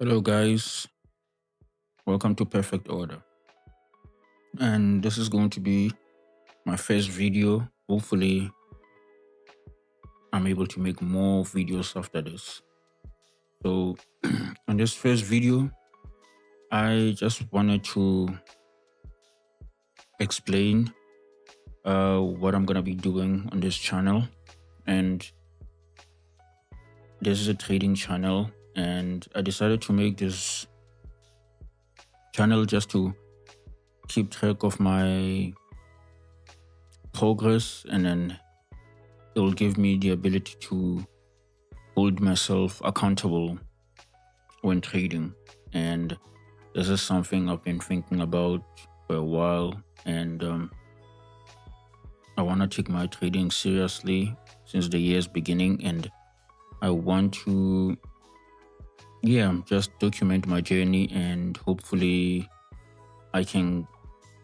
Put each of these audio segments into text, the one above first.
Hello, guys. Welcome to Perfect Order. And this is going to be my first video. Hopefully, I'm able to make more videos after this. So, on this first video, I just wanted to explain what I'm going to be doing on this channel. And this is a trading channel. And I decided to make this channel just to keep track of my progress, and then it will give me the ability to hold myself accountable when trading. And this is something I've been thinking about for a while, and I want to take my trading seriously since the year's beginning, and I want to just document my journey, and hopefully I can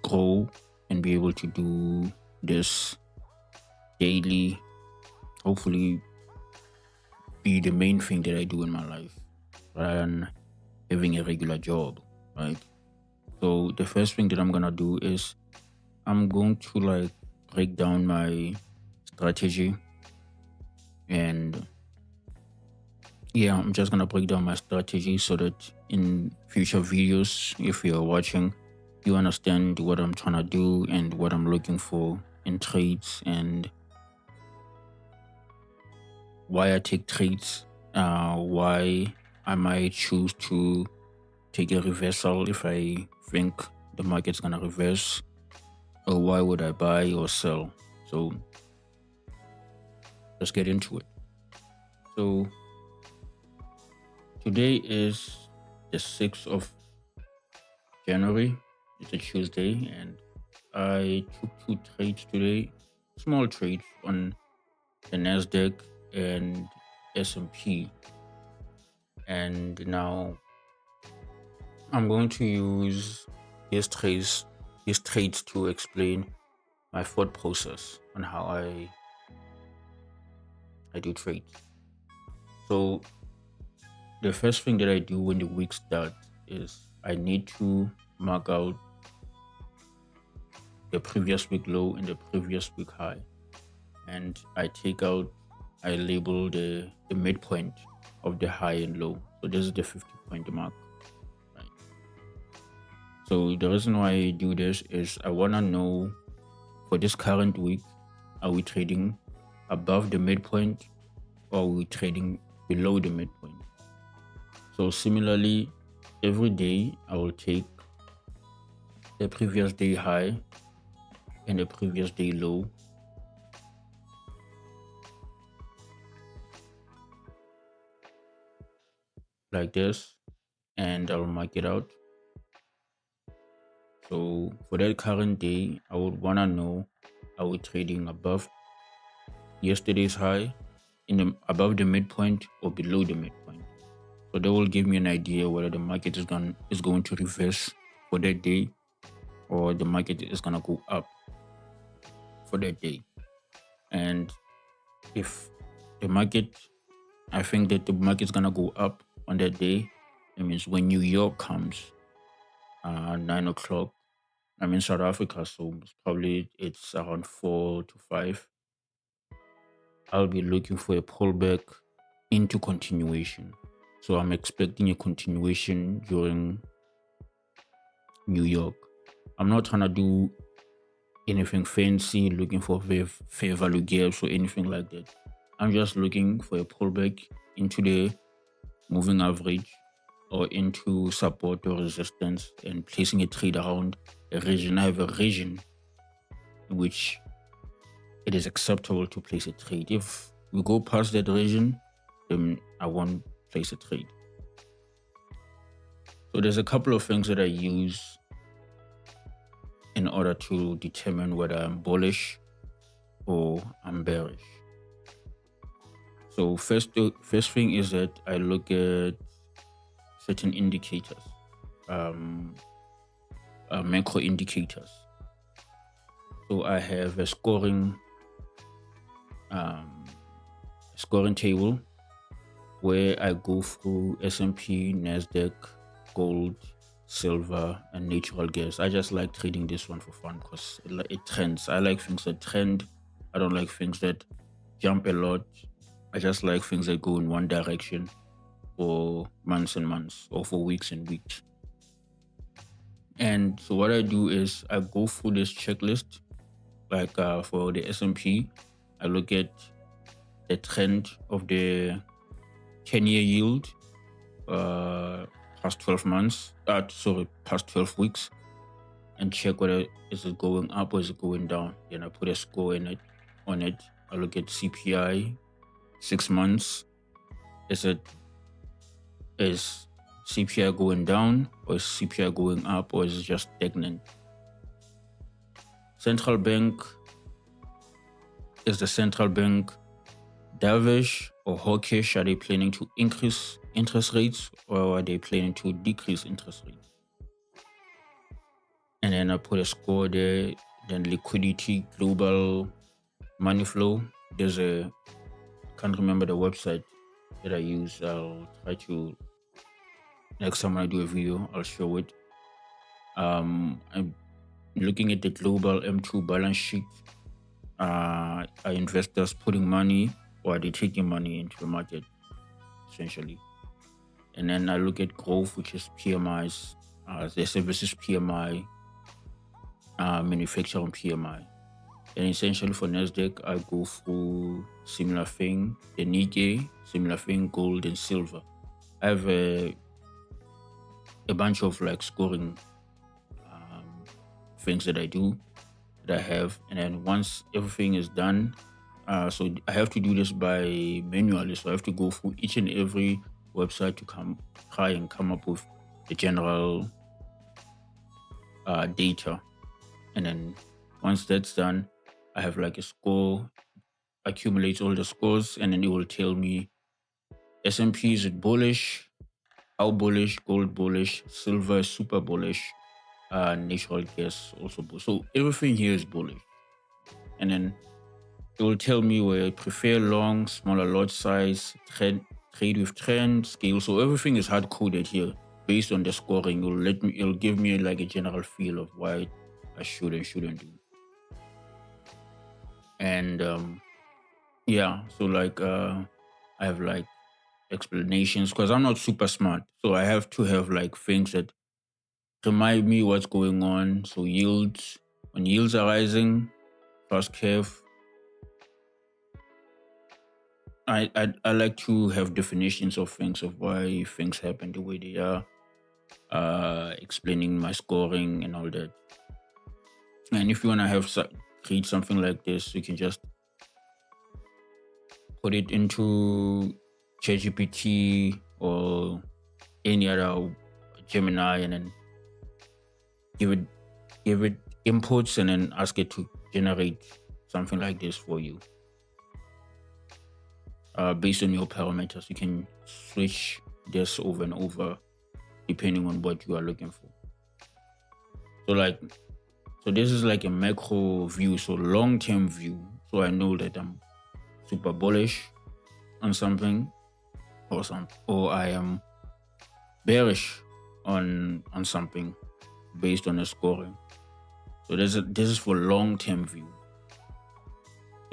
grow and be able to do this daily. Hopefully be the main thing that I do in my life rather than having a regular job, right? So the first thing that I'm gonna do is I'm going to break down my strategy, and I'm just gonna break down my strategy so that in future videos, if you're watching, you understand what I'm trying to do and what I'm looking for in trades, and why I take trades, why I might choose to take a reversal if I think the market's gonna reverse, or why would I buy or sell. So let's get into it. So today is the 6th of January. It's a Tuesday, and I took 2 trades today, small trades on the Nasdaq and S&P. And now I'm going to use these trades to explain my thought process on how I do trades. So the first thing that I do when the week starts is I need to mark out the previous week low and the previous week high, and I label the midpoint of the high and low. So this is the 50-point mark, right? So the reason why I do this is I want to know, for this current week, are we trading above the midpoint, or are we trading below the midpoint? So similarly, every day I will take the previous day high and the previous day low, like this, and I'll mark it out. So for that current day, I would want to know, are we trading above yesterday's high, above the midpoint, or below the midpoint? So that will give me an idea whether the market is going to reverse for that day, or the market is gonna go up for that day. And if I think that the market's gonna go up on that day, that means when New York comes, 9 o'clock, I'm in South Africa, so probably it's around 4 to 5. I'll be looking for a pullback into continuation. So I'm expecting a continuation during New York. I'm not trying to do anything fancy, looking for fair value gaps or anything like that. I'm just looking for a pullback into the moving average or into support or resistance, and placing a trade around a region. I have a region in which it is acceptable to place a trade. If we go past that region, then I won't place a trade. So there's a couple of things that I use in order to determine whether I'm bullish or I'm bearish. So first thing is that I look at certain indicators, macro indicators. So I have a scoring table where I go through S&P, Nasdaq, gold, silver, and natural gas. I just like trading this one for fun because it trends. I like things that trend. I don't like things that jump a lot. I just like things that go in one direction for months and months or for weeks and weeks. And so what I do is I go through this checklist. Like for the S&P, I look at the trend of the 10-year yield past 12 months, past 12 weeks, and check whether is it going up or is it going down. Then I put a score on it. I look at CPI 6 months. Is CPI going down or is CPI going up or is it just stagnant? Central bank, is the central bank dovish or hawkish? Are they planning to increase interest rates or are they planning to decrease interest rates? And then I put a score there. Then liquidity, global money flow. I can't remember the website that I use. I'll try to, next time I do a video, I'll show it. I'm looking at the global M2 balance sheet. Are investors putting money or are they taking money into the market, essentially? And then I look at growth, which is PMIs, the services PMI, manufacturing PMI. And essentially for Nasdaq, I go through similar thing, the Nikkei, similar thing, gold and silver. I have a bunch of like scoring things that I do, that I have. And then once everything is done, so I have to do this by manually. So I have to go through each and every website to try and come up with the general data. And then once that's done, I have like a score, accumulates all the scores, and then it will tell me S&P is it bullish, how bullish, gold bullish, silver super bullish, natural gas also bullish. So everything here is bullish. And then it will tell me where I prefer long, smaller lot size, trade with trend, scale. So everything is hard coded here based on the scoring. It'll give me like a general feel of what I should and shouldn't do. And yeah, so like I have like explanations because I'm not super smart. So I have to have like things that remind me what's going on. So yields, when yields are rising, fast curve. I like to have definitions of things, of why things happen the way they are, explaining my scoring and all that. And if you want to create something like this, you can just put it into ChatGPT or any other Gemini, and then give it inputs, and then ask it to generate something like this for you. Based on your parameters, you can switch this over and over depending on what you are looking for. So this is like a macro view, so long-term view. So I know that I'm super bullish on something, or I am bearish on something based on the scoring. So this is for long-term view.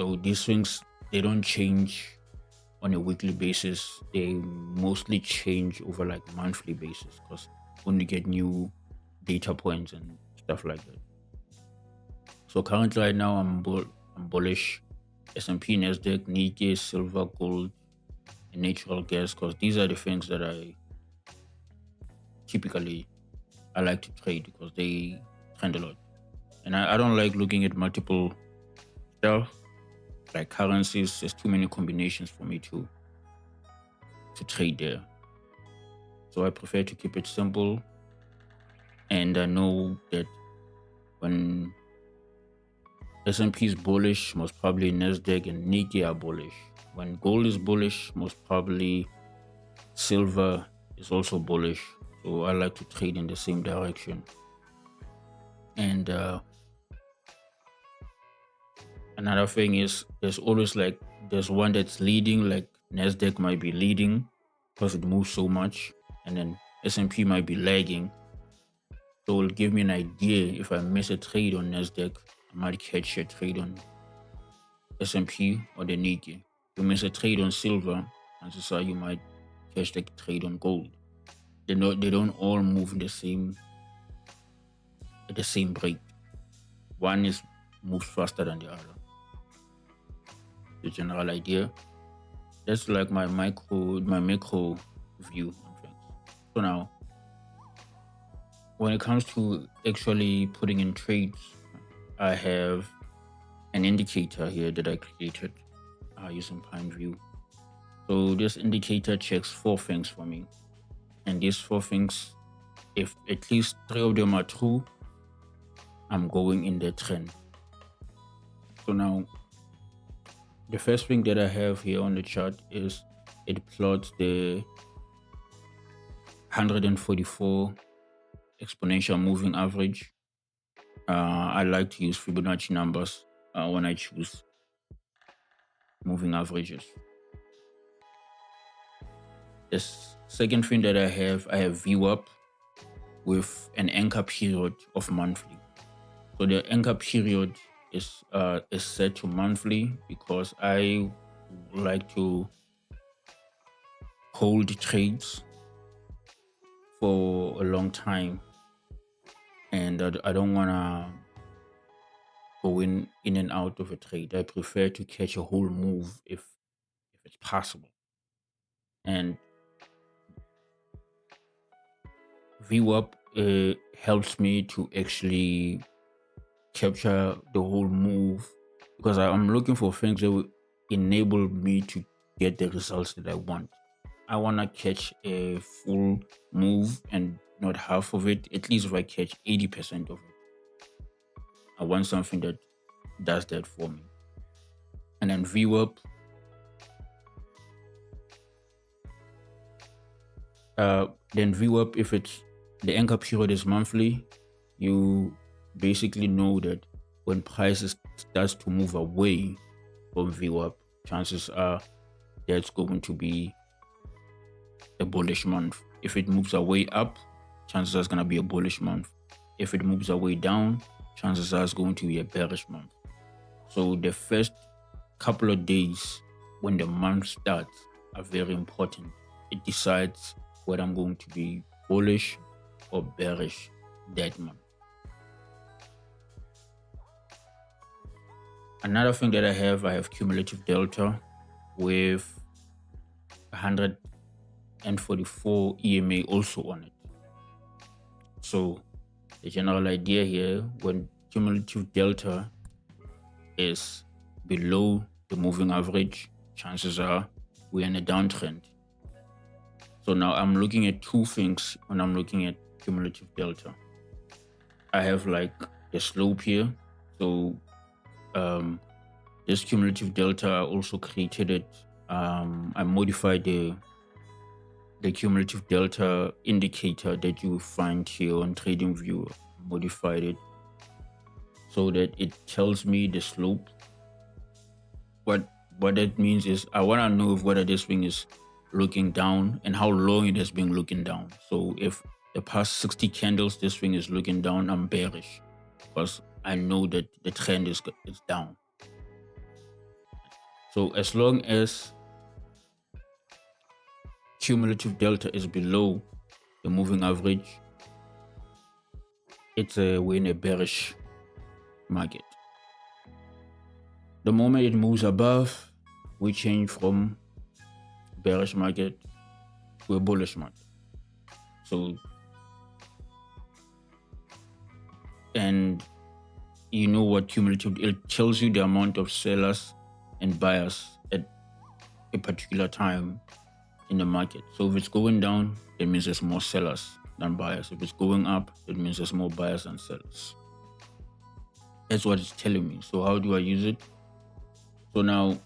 So these things, they don't change on a weekly basis. They mostly change over like monthly basis, because when you get new data points and stuff like that. So currently right now I'm bullish S&P, Nasdaq, Nikkei, silver, gold, and natural gas, because these are the things that I like to trade because they trend a lot. And I don't like looking at multiple stuff like currencies. There's too many combinations for me to trade there. So I prefer to keep it simple. And I know that when S&P is bullish, most probably Nasdaq and Nikkei are bullish. When gold is bullish, most probably silver is also bullish. So I like to trade in the same direction. And another thing is, there's always there's one that's leading, like Nasdaq might be leading, because it moves so much, and then S&P might be lagging. So it'll give me an idea if I miss a trade on Nasdaq, I might catch a trade on S&P or the Nikkei. If you miss a trade on silver, chances are you might catch the trade on gold. They don't all move in the same at the same rate. One is moves faster than the other. The general idea. That's like my macro view on things. So now, when it comes to actually putting in trades, I have an indicator here that I created using PineView. So this indicator checks 4 things for me. And these 4 things, if at least 3 of them are true, I'm going in the trend. So now, the first thing that I have here on the chart is it plots the 144 exponential moving average. I like to use Fibonacci numbers when I choose moving averages. The second thing that I have VWAP with an anchor period of monthly. So the anchor period is set to monthly because I like to hold trades for a long time, and I don't want to go in and out of a trade. I prefer to catch a whole move if it's possible. And VWAP helps me to actually capture the whole move because I'm looking for things that will enable me to get the results that I want. I want to catch a full move and not half of it. At least if I catch 80% of it, I want something that does that for me. And then VWAP, if it's the anchor period is monthly, you basically know that when prices starts to move away from VWAP, chances are that's going to be a bullish month. If it moves away up, chances are it's going to be a bullish month. If it moves away down, chances are it's going to be a bearish month. So the first couple of days when the month starts are very important. It decides whether I'm going to be bullish or bearish that month. Another thing that I have cumulative delta with 144 EMA also on it. So the general idea here, when cumulative delta is below the moving average, chances are we're in a downtrend. So now I'm looking at 2 things when I'm looking at cumulative delta. I have like the slope here. So this cumulative delta, I also created it. I modified the cumulative delta indicator that you find here on TradingView. Modified it so that it tells me the slope. What that means is I want to know if whether this thing is looking down and how long it has been looking down. So if the past 60 candles this thing is looking down, I'm bearish because I know that the trend is down. So as long as cumulative delta is below the moving average, we're in a bearish market. The moment it moves above, we change from bearish market to a bullish market. So, and you know what cumulative, it tells you the amount of sellers and buyers at a particular time in the market. So if it's going down, it means there's more sellers than buyers. If it's going up, it means there's more buyers than sellers. That's what it's telling me. So how do I use it? So now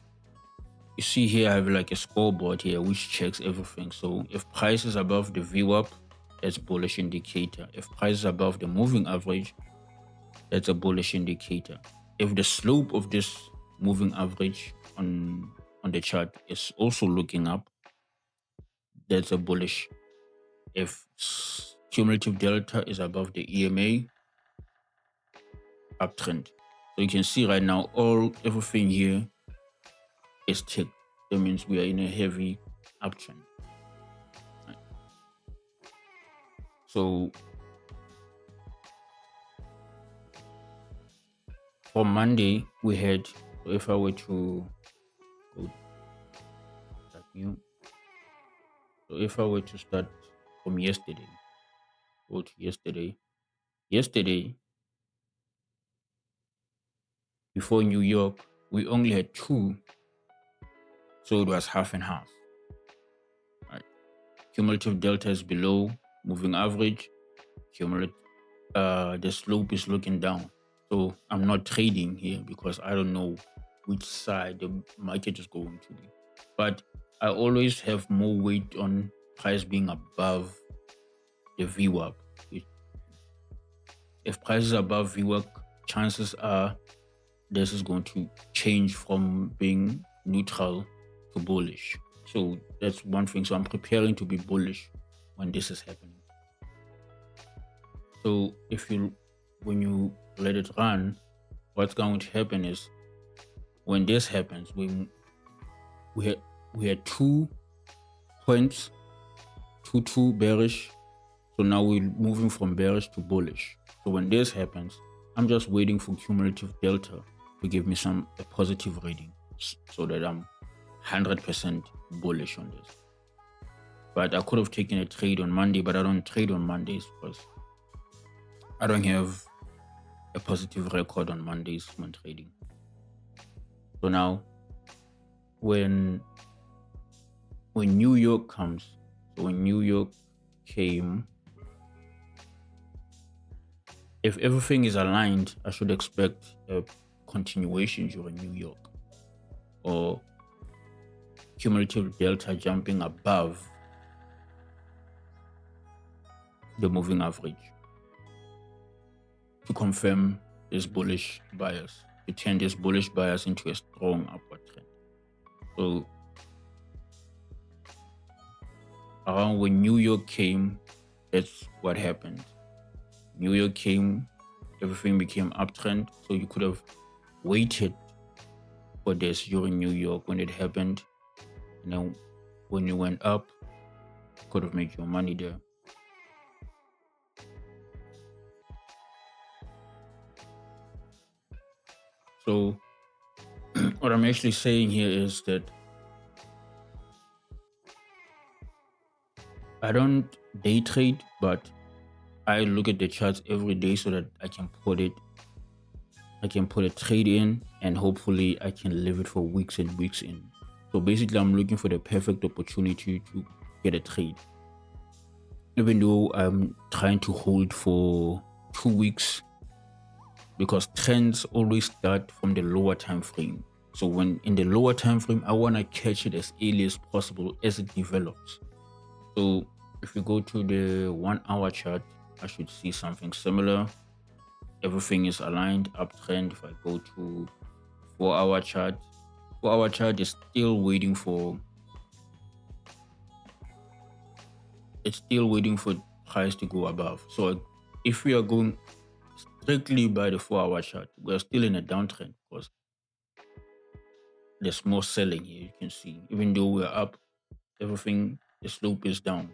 you see here I have like a scoreboard here which checks everything. So if price is above the VWAP, that's bullish indicator. If price is above the moving average, that's a bullish indicator. If the slope of this moving average on the chart is also looking up, that's a bullish. If cumulative delta is above the EMA, uptrend. So you can see right now, everything here is ticked. That means we are in a heavy uptrend. Right. So for Monday, we had, so if I were to go start new, so if I were to start from yesterday, go to yesterday, before New York, we only had two, so it was half and half. Right. Cumulative delta is below moving average. The slope is looking down. So I'm not trading here because I don't know which side the market is going to be. But I always have more weight on price being above the VWAP. If price is above VWAP, chances are this is going to change from being neutral to bullish. So that's one thing. So I'm preparing to be bullish when this is happening. So when you let it run, what's going to happen is when this happens, we had 2 points, 2 bearish. So now we're moving from bearish to bullish. So when this happens, I'm just waiting for cumulative delta to give me a positive reading so that I'm 100% bullish on this. But I could have taken a trade on Monday, but I don't trade on Mondays because I don't have a positive record on Mondays when trading. So now when New York comes, so when New York came, if everything is aligned, I should expect a continuation during New York or cumulative delta jumping above the moving average to confirm this bullish bias, to turn this bullish bias into a strong upward trend. So around when New York came, that's what happened. New York came, everything became uptrend. So you could have waited for this during New York when it happened. And then when you went up, you could have made your money there. So what I'm actually saying here is that I don't day trade, but I look at the charts every day so that I can put a trade in and hopefully I can leave it for weeks and weeks in. So basically I'm looking for the perfect opportunity to get a trade. Even though I'm trying to hold for 2 weeks because trends always start from the lower time frame. So when in the lower time frame, I want to catch it as early as possible as it develops. So if you go to the 1 hour chart, I should see something similar. Everything is aligned uptrend. If I go to 4 hour chart, 4 hour chart is still waiting for price to go above. So if we are going strictly by the 4 hour chart, we are still in a downtrend because there's more selling here. You can see, even though we're up, the slope is down.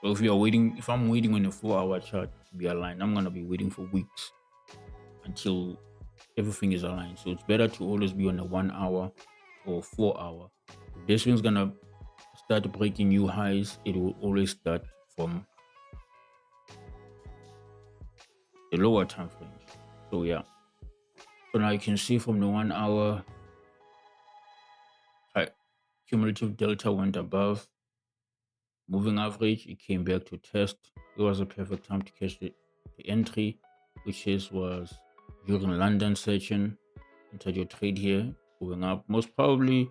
So if I'm waiting on the 4 hour chart to be aligned, I'm gonna be waiting for weeks until everything is aligned. So it's better to always be on the 1 hour or 4 hour. If this one's gonna start breaking new highs, it will always start from the lower time frame. So yeah. So now you can see from the 1 hour, cumulative delta went above moving average. It came back to test. It was a perfect time to catch the entry, which was during London session. Entered your trade here, going up. Most probably,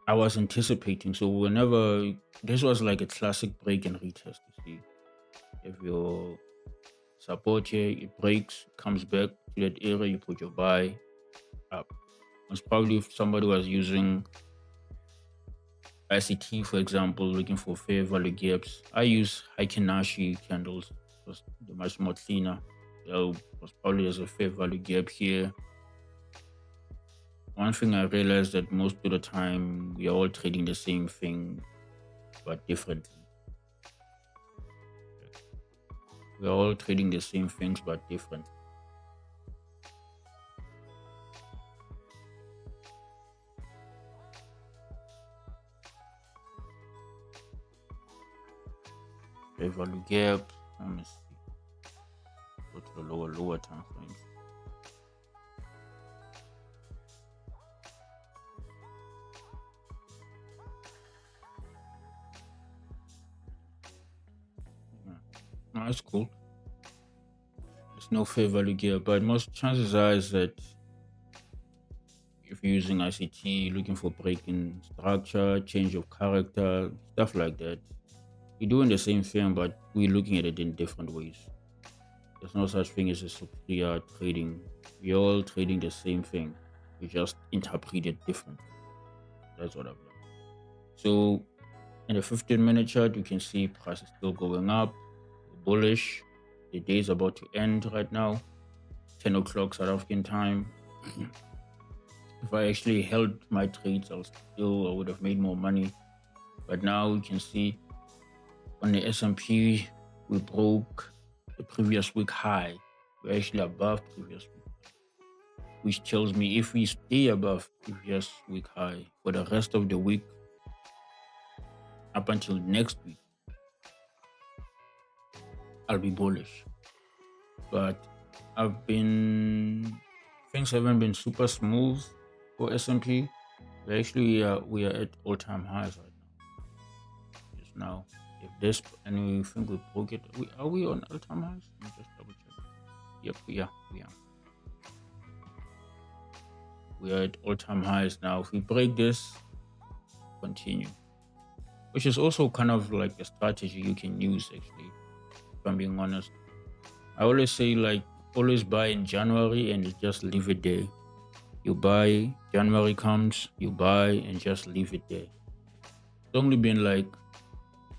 I was anticipating. So whenever this was like a classic break and retest, you see, if your support here, it breaks, comes back to that area, you put your buy up. Most probably, if somebody was using ICT, for example, looking for fair value gaps. I use Heikin candles because they're much more cleaner. So probably there's a fair value gap here. One thing I realized that most of the time we are all trading the same thing but differently. We're all trading the same things but differently. Fair value gap. Let me see. Go to the lower time frames. No, that's cool. There's no fair value gap, but most chances are is that if you're using ICT, looking for breaking structure, change of character, stuff like that, we're doing the same thing, but we're looking at it in different ways. There's no such thing as a superior trading. We're all trading the same thing. We just interpret it differently. That's what I've learned. So in the 15-minute chart, you can see price is still going up, bullish. The day is about to end right now, 10 o'clock South African time. If I actually held my trades, I would have made more money. But now you can see on the S&P, we broke the previous week high. We're actually above previous week, which tells me if we stay above previous week high for the rest of the week, up until next week, I'll be bullish. But things haven't been super smooth for S&P. We are at all-time highs right now. Just now, if this and we think we broke it, are we on all-time highs? Let me just double check. Yep, we are. We are at all-time highs now. If we break this, continue, which is also kind of like a strategy you can use. Actually, if I'm being honest, I always say always buy in January and just leave it there. You buy, January comes, you buy and just leave it there. It's only been like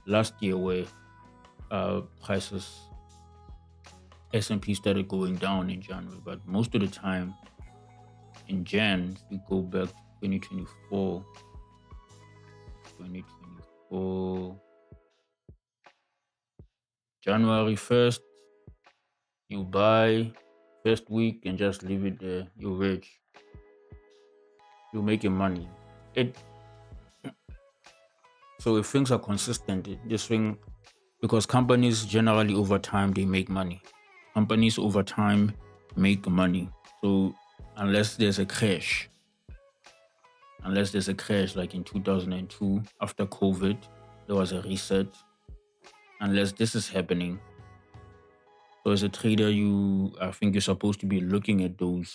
last year where prices S&P started going down in January, but most of the time in Jan, we go back to 2024, January 1st, you buy first week and just leave it there. You're rich. You're making money. So if things are consistent, this thing, because companies generally over time they make money. Companies over time make money. So unless there's a crash like in 2002 after COVID, there was a reset. Unless this is happening, so as a trader, I think you're supposed to be looking at the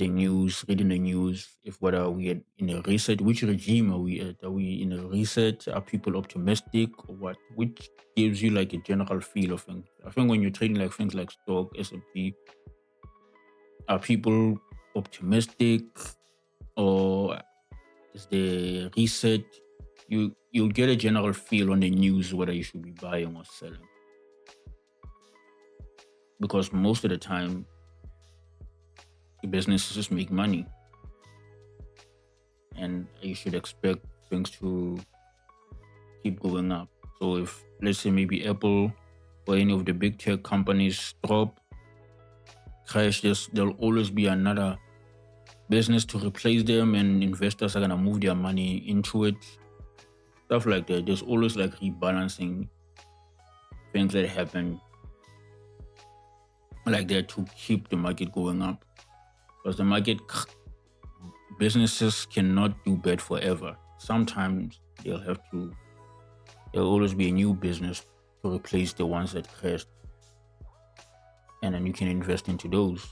news, reading the news. What are we in a reset? Which regime are we at? Are we in a reset? Are people optimistic or what? Which gives you like a general feel of things. I think when you're trading like things like stock, S&P, are people optimistic or is the reset? You'll get a general feel on the news whether you should be buying or selling. Because most of the time, the businesses just make money. And you should expect things to keep going up. So if, let's say, maybe Apple or any of the big tech companies drop, crash, there'll always be another business to replace them and investors are going to move their money into it. Stuff like that. There's always like rebalancing things that happen like that to keep the market going up. Because businesses cannot do bad forever. Sometimes there'll always be a new business to replace the ones that crashed. And then you can invest into those.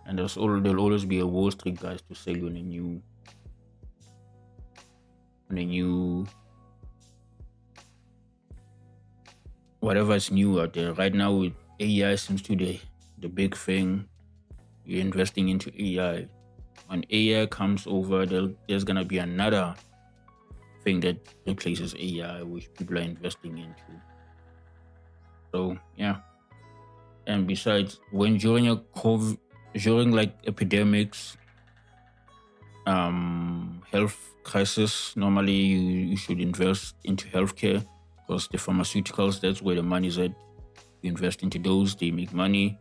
And there'll always be a Wall Street guys to sell you on a new whatever is new out there. Right now with AI seems to be the big thing. You're investing into AI. When AI comes over, there's gonna be another thing that replaces AI, which people are investing into. So yeah, and besides, when during a COVID, during like epidemics, health crisis, normally you should invest into healthcare because the pharmaceuticals, that's where the money is at. You invest into those, they make money.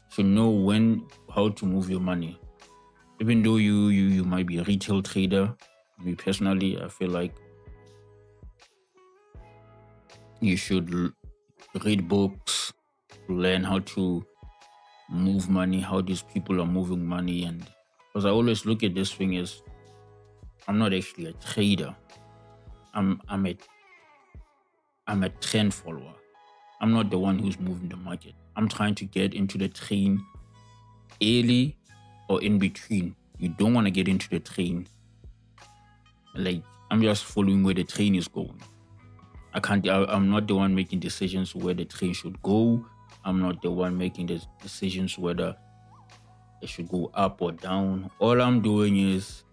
So know when how to move your money. Even though you might be a retail trader, me personally, I feel like you should read books, learn how to move money, how these people are moving money, and because I always look at this thing as I'm not actually a trader. I'm I'm a I'm a trend follower. I'm not the one who's moving the market. I'm trying to get into the train early or in between. You don't want to get into the train. Like I'm just following where the train is going. I'm not the one making decisions where the train should go. I'm not the one making the decisions whether it should go up or down. All I'm doing is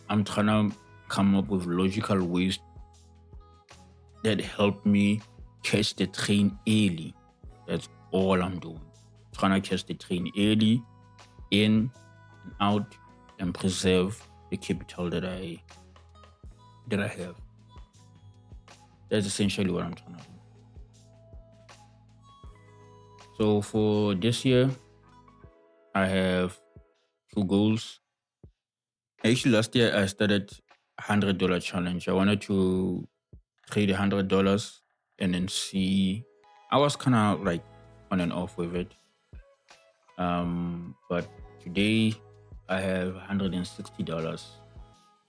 I'm trying to come up with logical ways that help me catch the train early. That's all I'm doing. Trying to catch the train early, in and out, and preserve the capital that I have. That's essentially what I'm trying to do. So for this year, I have two goals. Actually, last year I started $100 challenge. I wanted to trade $100 and then see. I was kind of like on and off with it. But today I have $160. I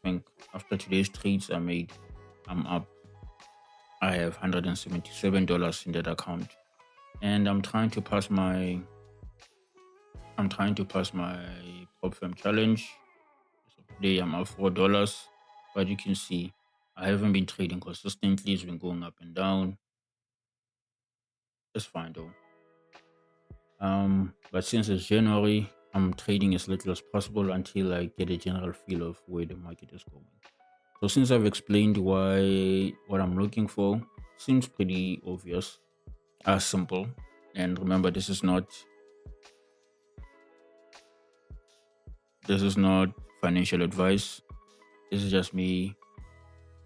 think after today's trades I'm up. I have $177 in that account, and I'm trying to pass my prop firm challenge. So today I'm up $4, but you can see I haven't been trading consistently. It's been going up and down. It's fine though. But since it's January, I'm trading as little as possible until I get a general feel of where the market is going. So since I've explained what I'm looking for, seems pretty obvious, simple. And remember, this is not financial advice. This is just me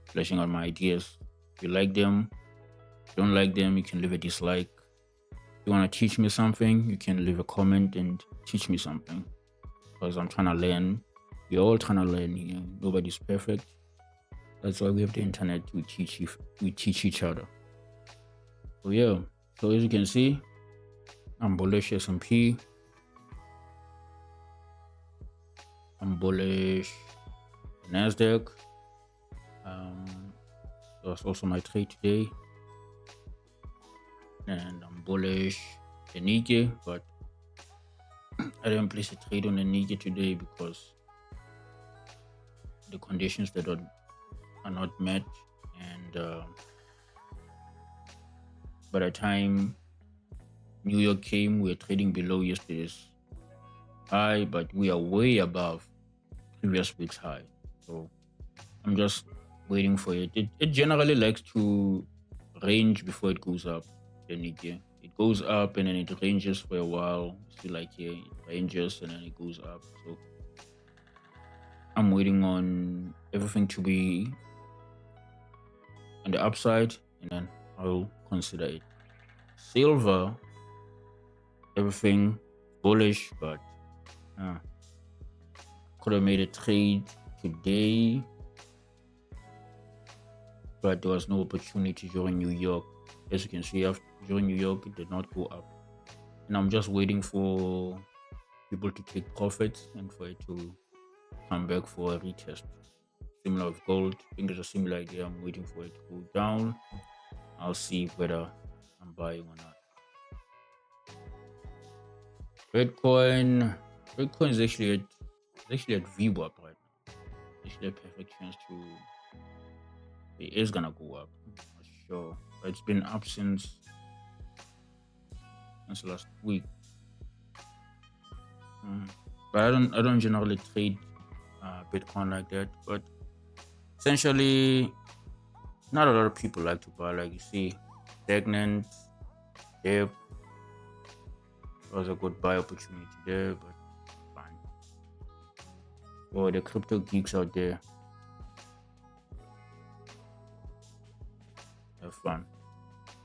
fleshing out my ideas. If you like them, if you don't like them, you can leave a dislike. If you want to teach me something, you can leave a comment and teach me something. Because I'm trying to learn. We're all trying to learn here. Nobody's perfect. That's why we have the internet. We teach each other. So yeah. So as you can see, I'm bullish S&P. I'm bullish Nasdaq. That's also my trade today. And I'm bullish the Nikkei, but I didn't place a trade on the Nikkei today because the conditions that are not met, and by the time New York came, we were trading below yesterday's high, but we are way above previous week's high. So I'm just waiting for it. It generally likes to range before it goes up. The Nikkei, it goes up and then it ranges for a while. See, like here, it ranges and then it goes up. So I'm waiting on everything to be on the upside, and then I'll consider it. Silver, everything bullish, but could have made a trade today, but there was no opportunity during New York. As you can see, during New York, it did not go up, and I'm just waiting for people to take profits and for it to come back for a retest. Similar with gold, I think it's a similar idea. I'm waiting for it to go down. I'll see whether I'm buying or not. Bitcoin is actually at VWAP right now. Actually a perfect chance to. It is gonna go up, for sure. But it's been up since last week. But I don't generally trade Bitcoin like that. But essentially, not a lot of people like to buy. Like you see, stagnant, dip was a good buy opportunity there, but fine. For the crypto geeks out there, have fun.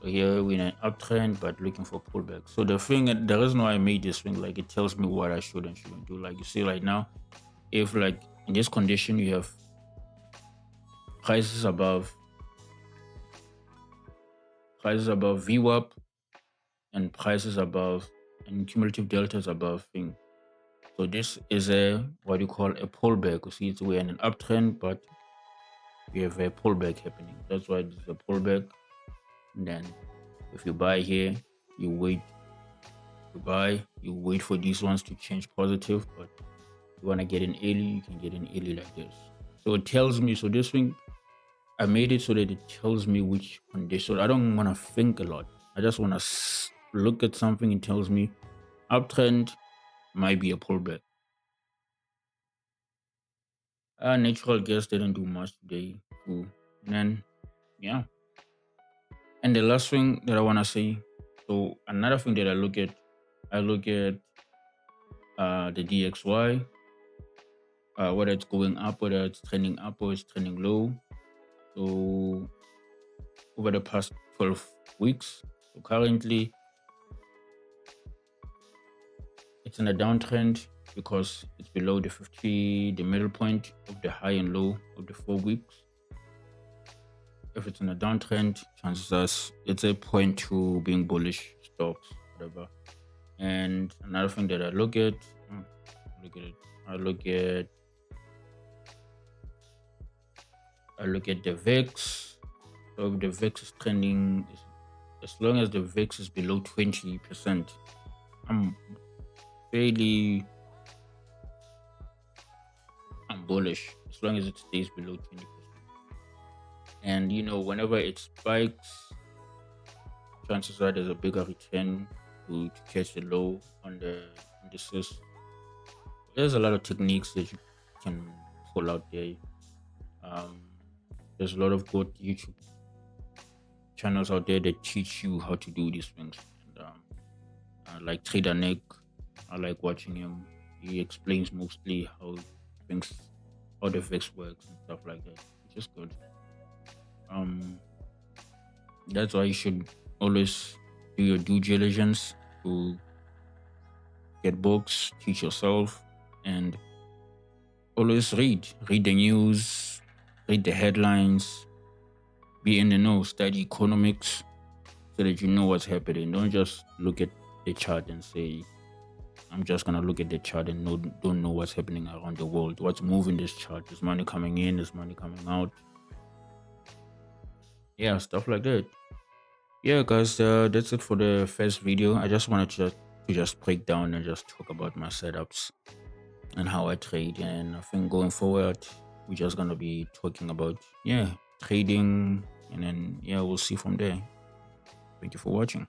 So here we're in an uptrend, but looking for pullback. So the reason why I made this thing, like it tells me what I should and shouldn't do. Like you see right now, if like in this condition you have prices above VWAP and prices above and cumulative deltas above thing. So this is a what you call a pullback. You see, we're in an uptrend, but we have a pullback happening. That's why this is a pullback. And then if you buy here, you wait. You wait for these ones to change positive, but you want to get in early, you can get in early like this. So it tells me, so this thing, I made it so that it tells me which condition. I don't want to think a lot. I just want to look at something and tells me uptrend might be a pullback. Natural gas didn't do much today. Too. And then, yeah. And the last thing that I want to say, so another thing that I look at the DXY, whether it's going up, whether it's trending up or it's trending low. So over the past 12 weeks, so currently it's in a downtrend because it's below the middle point of the high and low of the 4 weeks. If it's in a downtrend, chances are it's a point to being bullish stocks, whatever. And another thing that I look at the VIX. So if the VIX is trending, as long as the VIX is below 20%, I'm bullish as long as it stays below 20%. And whenever it spikes, chances are there's a bigger return to catch the low on the indices. There's a lot of techniques that you can pull out there. There's a lot of good YouTube channels out there that teach you how to do these things. And, like Trader Nick, I like watching him. He explains mostly how the VIX works and stuff like that, which is good. That's why you should always do your due diligence to get books, teach yourself, and always read the news, read the headlines, be in the know, study economics so that you know what's happening. Don't just look at the chart and say, I'm just gonna look at the chart and don't know what's happening around the world, what's moving this chart. There's money coming in, there's money coming out. Yeah, stuff like that. Yeah, guys, that's it for the first video. I just wanted to just break down and just talk about my setups and how I trade. And I think going forward, we're just gonna be talking about trading, and then we'll see from there. Thank you for watching.